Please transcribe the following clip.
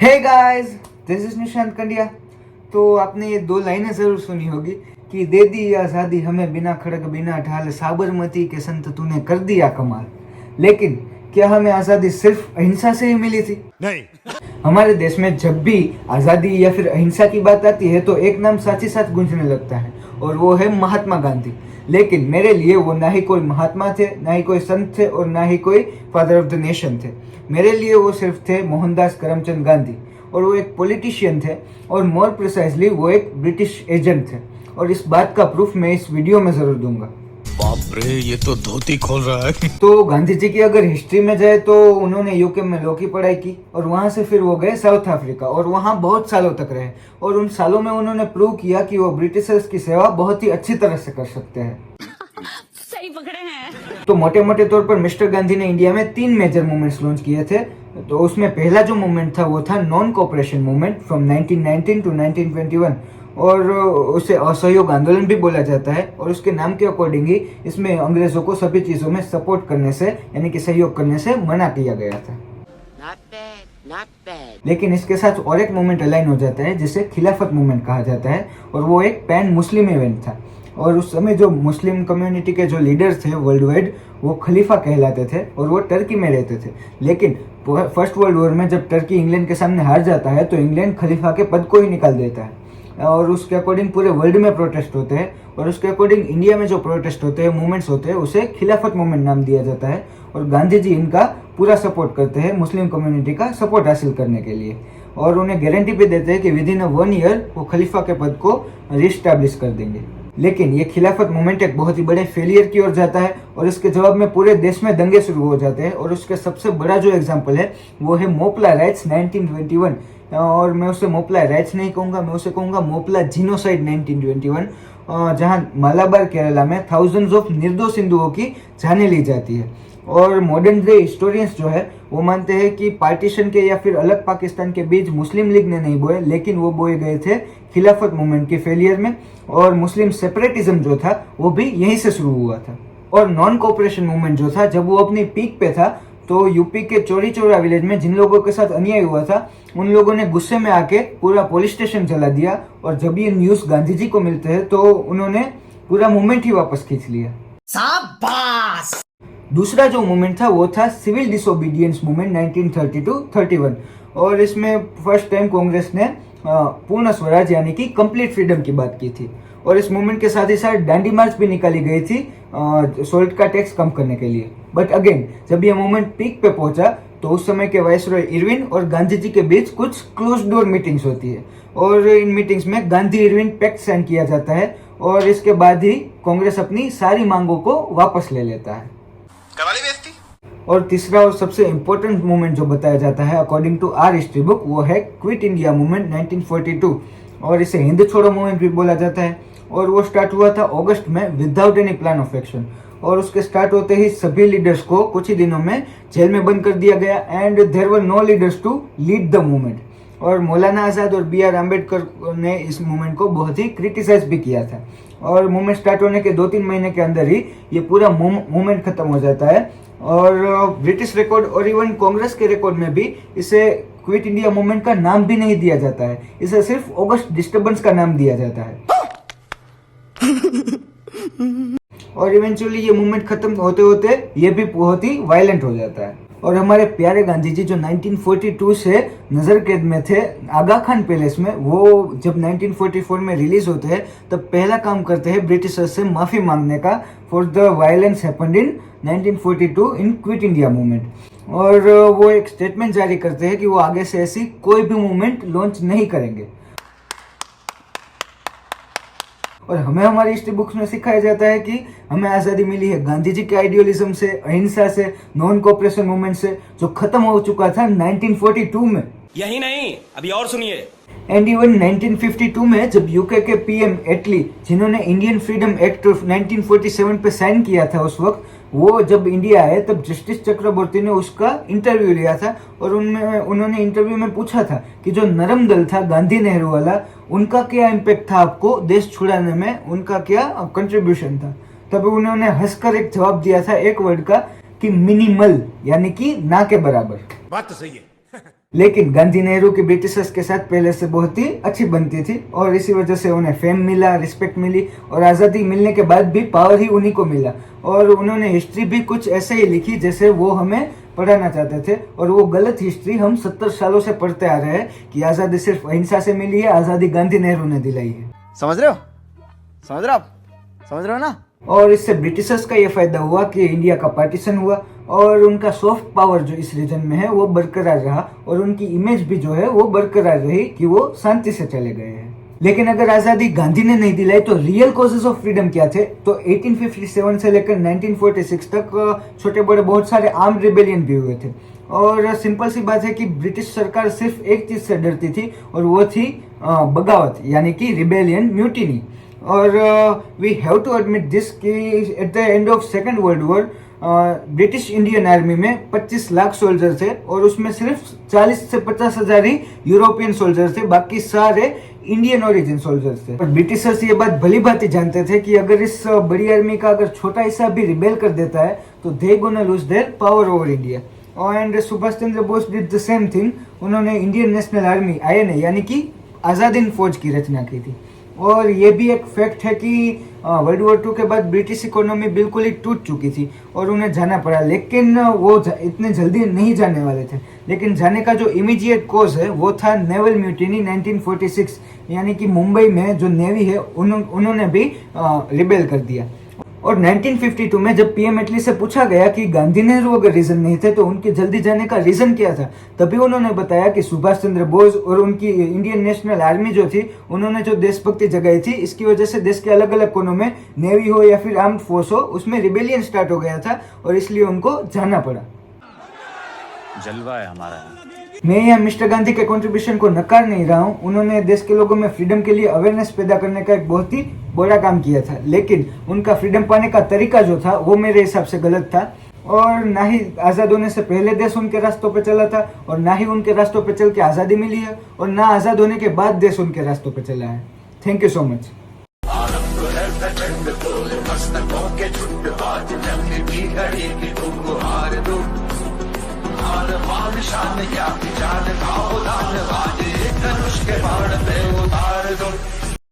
Hey guys, this is Nishant Kandia. तो आपने ये दो लाइनें जरूर सुनी होगी कि दे दी आज़ादी हमें बिना खड़क बिना ढाल, साबरमती के संत तूने कर दिया कमाल। लेकिन क्या हमें आज़ादी सिर्फ अहिंसा से ही मिली थी? नहीं। हमारे देश में जब भी आज़ादी या फिर अहिंसा की बात आती है तो एक नाम साथ ही साथ गूंजने लगता है और वो है महात्मा गांधी। लेकिन मेरे लिए वो ना ही कोई महात्मा थे, ना ही कोई संत थे और ना ही कोई फादर ऑफ द नेशन थे। मेरे लिए वो सिर्फ थे मोहनदास करमचंद गांधी, और वो एक पॉलिटिशियन थे, और मोर प्रिसाइजली वो एक ब्रिटिश एजेंट थे। और इस बात का प्रूफ मैं इस वीडियो में जरूर दूंगा। बाप रे, ये तो धोती खोल रहा है। तो गांधी जी की अगर हिस्ट्री में जाए तो उन्होंने यूके में लॉ की पढ़ाई की और वहां से फिर वो गए साउथ अफ्रीका और वहां बहुत सालों तक रहे, और उन सालों में उन्होंने प्रूव किया कि वो ब्रिटिशर्स की सेवा बहुत ही अच्छी तरह से कर सकते हैं। सही पकड़े हैं। तो मोटे मोटे तौर पर मिस्टर गांधी ने इंडिया में 3 मेजर मूवमेंट्स लॉन्च किए थे। तो उसमें पहला जो मूवमेंट था वो था non cooperation movement from 1919 to 1921, और उसे असहयोग आंदोलन भी बोला जाता है। और उसके नाम के अकॉर्डिंग ही इसमें अंग्रेजों को सभी चीजों में सपोर्ट करने से यानी कि सहयोग करने से मना किया गया था। Not bad. लेकिन इसके साथ और एक मूवमेंट अलाइन हो जाता है जिसे खिलाफत मूवमेंट कहा जाता है, और वो एक पैन मुस्लिम इवेंट था। और उस समय जो मुस्लिम कम्युनिटी के जो लीडर्स थे वर्ल्ड वाइड, वो खलीफा कहलाते थे और वो टर्की में रहते थे। लेकिन फर्स्ट वर्ल्ड वॉर में जब टर्की इंग्लैंड के सामने हार जाता है तो इंग्लैंड खलीफा के पद को ही निकाल देता है, और उसके अकॉर्डिंग पूरे वर्ल्ड में प्रोटेस्ट होते हैं। और उसके अकॉर्डिंग इंडिया में जो प्रोटेस्ट होते हैं, मूवमेंट्स होते हैं, उसे खिलाफत मूवमेंट नाम दिया जाता है। और गांधी जी इनका पूरा सपोर्ट करते हैं मुस्लिम कम्युनिटी का सपोर्ट हासिल करने के लिए, और उन्हें गारंटी भी देते हैं कि विद इन 1 ईयर वो खलीफा के पद को रिस्टैब्लिश कर देंगे। लेकिन ये खिलाफत मूवमेंट एक बहुत ही बड़े फेलियर की ओर जाता है, और इसके जवाब में पूरे देश में दंगे शुरू हो जाते हैं। और उसके सबसे बड़ा जो एग्जाम्पल है वो है मोपला राइट्स 1921, और मैं उसे मोपला राइट्स नहीं कहूँगा, मैं उसे कहूँगा मोपला जीनोसाइड 1921, जहाँ मालाबार केरला में थाउजेंड्स ऑफ निर्दोष हिंदुओं की जानें ली जाती है। और मॉडर्न डे हिस्टोरियंस जो है वो मानते हैं कि पार्टीशन के या फिर अलग पाकिस्तान के बीज मुस्लिम लीग ने नहीं बोए, लेकिन वो बोए गए थे खिलाफत मूवमेंट के फेलियर में। और मुस्लिम सेपरेटिज्म जो था वो भी यहीं से शुरू हुआ था। और नॉन कोऑपरेशन मूवमेंट जो था, जब वो अपनी पीक पे था तो यूपी के चोरी चोरा विलेज में जिन लोगों के साथ अन्याय हुआ था उन लोगों ने गुस्से में आके पूरा पुलिस स्टेशन जला दिया। और जब ये न्यूज गांधी जी को मिलते हैं तो उन्होंने पूरा मूवमेंट ही वापस खींच लिया। शाबाश। दूसरा जो मूवमेंट था वो था सिविल डिसोबीडियंस मूवमेंट 1930-31, और इसमें फर्स्ट टाइम कांग्रेस ने पूर्ण स्वराज यानी कि कंप्लीट फ्रीडम की बात की थी। और इस मूवमेंट के साथ ही साथ डांडी मार्च भी निकाली गई थी सोल्ट का टैक्स कम करने के लिए। बट अगेन जब ये मूवमेंट पीक पे पहुंचा तो उस समय के वाइसरॉय इरविन और गांधी जी के बीच कुछ क्लोज डोर मीटिंग्स होती है, और इन मीटिंग्स में गांधी इरविन पैक्ट साइन किया जाता है, और इसके बाद ही कांग्रेस अपनी सारी मांगों को वापस ले लेता है। और तीसरा और सबसे इम्पोर्टेंट मूवमेंट जो बताया जाता है according to our history book वो है क्विट इंडिया मूवमेंट 1942, और इसे हिंद छोड़ो मूवमेंट भी बोला जाता है। और वो स्टार्ट हुआ था अगस्त में without any plan of action, और उसके स्टार्ट होते ही सभी लीडर्स को कुछ ही दिनों में जेल में बंद कर दिया गया, and there were no leaders to lead the movement. और मौलाना आजाद और बी आर अम्बेडकर ने इस मूवमेंट को बहुत ही क्रिटिसाइज भी किया था। और मूवमेंट स्टार्ट होने के 2-3 महीने के अंदर ही ये पूरा मूवमेंट खत्म हो जाता है। और ब्रिटिश रिकॉर्ड और इवन कांग्रेस के रिकॉर्ड में भी इसे क्विट इंडिया मूवमेंट का नाम भी नहीं दिया जाता है, इसे सिर्फ अगस्त डिस्टर्बेंस का नाम दिया जाता है। और इवेंचुअली ये मूवमेंट खत्म होते होते ये भी बहुत ही वायलेंट हो जाता है। और हमारे प्यारे गांधी जी जो 1942 से नजर कैद में थे आगा खान पैलेस में, वो जब 1944 में रिलीज होते हैं तब पहला काम करते हैं ब्रिटिशर्स से माफी मांगने का for the violence happened in 1942 in quit India movement. और वो एक स्टेटमेंट जारी करते हैं कि वो आगे से ऐसी कोई भी मूवमेंट लॉन्च नहीं करेंगे। और हमें हमारी हिस्ट्री बुक्स में सिखाया जाता है कि हमें आज़ादी मिली है गांधी जी के आइडियोलिज्म से, अहिंसा से, नॉन कोऑपरेशन मूवमेंट से, जो खत्म हो चुका था 1942 में। यही नहीं, अभी और सुनिए। एंड इवन 1952 में जब यूके के पीएम एटली, जिन्होंने इंडियन फ्रीडम एक्ट ऑफ 1947 पे साइन किया था, उस वक्त वो जब इंडिया आए तब जस्टिस चक्रवर्ती ने उसका इंटरव्यू लिया था। और उन्होंने इंटरव्यू में पूछा था कि जो नरम दल था गांधी नेहरू वाला, उनका क्या इम्पैक्ट था आपको देश छुड़ाने में, उनका क्या कंट्रीब्यूशन था। तब उन्होंने हंसकर एक जवाब दिया था एक वर्ड का कि मिनिमल, यानी कि ना के बराबर। बात तो सही है। लेकिन गांधी नेहरू की ब्रिटिशर्स के साथ पहले से बहुत ही अच्छी बनती थी और इसी वजह से उन्हें फेम मिला, रिस्पेक्ट मिली और आज़ादी मिलने के बाद भी पावर ही उन्हीं को मिला। और उन्होंने हिस्ट्री भी कुछ ऐसे ही लिखी जैसे वो हमें पढ़ाना चाहते थे और वो गलत हिस्ट्री हम 70 सालों से पढ़ते आ रहे हैं कि आज़ादी सिर्फ अहिंसा से मिली है, आज़ादी गांधी नेहरू ने दिलाई है। समझ रहे हो? समझ रहे हो आप? समझ रहे हो ना? और इससे ब्रिटिशर्स का ये फायदा हुआ कि इंडिया का पार्टीशन हुआ और उनका सॉफ्ट पावर जो इस रीजन में है वो बरकरार रहा और उनकी इमेज भी जो है वो बरकरार रही कि वो शांति से चले गए हैं। लेकिन अगर आज़ादी गांधी ने नहीं दिलाई तो रियल कॉजेज ऑफ फ्रीडम क्या थे? तो 1857 से लेकर 1946 तक छोटे बड़े बहुत सारे आर्म रिबेलियन भी हुए थे। और सिंपल सी बात है कि ब्रिटिश सरकार सिर्फ एक चीज से डरती थी और वो थी बगावत, यानी कि रिबेलियन, म्यूटिनी। और we have to admit this कि at the end of second world war British Indian army में 25 लाख सोल्जर थे और उसमें सिर्फ 40 से 50 हजार ही यूरोपियन सोल्जर थे, बाकी सारे इंडियन ओरिजिन सोल्जर्स थे। और ब्रिटिशर्स ये बात भली भांति जानते थे कि अगर इस बड़ी आर्मी का अगर छोटा हिस्सा भी रिबेल कर देता है तो they gonna lose their power over India. And Subhash Chandra Bose did the same thing. उन्होंने इंडियन नेशनल आर्मी INA यानी कि आज़ाद हिंद फौज की रचना की थी। और ये भी एक फैक्ट है कि वर्ल्ड वॉर 2 के बाद ब्रिटिश इकोनॉमी बिल्कुल ही टूट चुकी थी और उन्हें जाना पड़ा, लेकिन वो इतने जल्दी नहीं जाने वाले थे। लेकिन जाने का जो इमीडिएट कॉज है वो था नेवल म्यूटिनी 1946, यानी कि मुंबई में जो नेवी है उन्होंने भी रिबेल कर दिया। और 1952 में जब PM एटली से पूछा गया कि गांधी नेहरू अगर रीजन नहीं थे तो उनके जल्दी जाने का रीजन क्या था, तभी उन्होंने बताया कि सुभाष चंद्र बोस और उनकी इंडियन नेशनल आर्मी जो थी उन्होंने जो देशभक्ति जगाई थी, इसकी वजह से देश के अलग अलग कोनों में नेवी हो या फिर आर्म्ड फोर्स हो उसमें रिबेलियन स्टार्ट हो गया था और इसलिए उनको जाना पड़ा। जलवा है हमारा। मैं यहाँ मिस्टर गांधी के कंट्रीब्यूशन को नकार नहीं रहा हूँ। उन्होंने देश के लोगों में फ्रीडम के लिए अवेयरनेस पैदा करने का एक बहुत ही बड़ा काम किया था, लेकिन उनका फ्रीडम पाने का तरीका जो था वो मेरे हिसाब से गलत था। और ना ही आज़ाद होने से पहले देश उनके रास्तों पे चला था और ना ही उनके रास्तों पे चल के आज़ादी मिली है और ना आज़ाद होने के बाद देश उनके रास्तों पे चला है। Thank you so much. शान या जान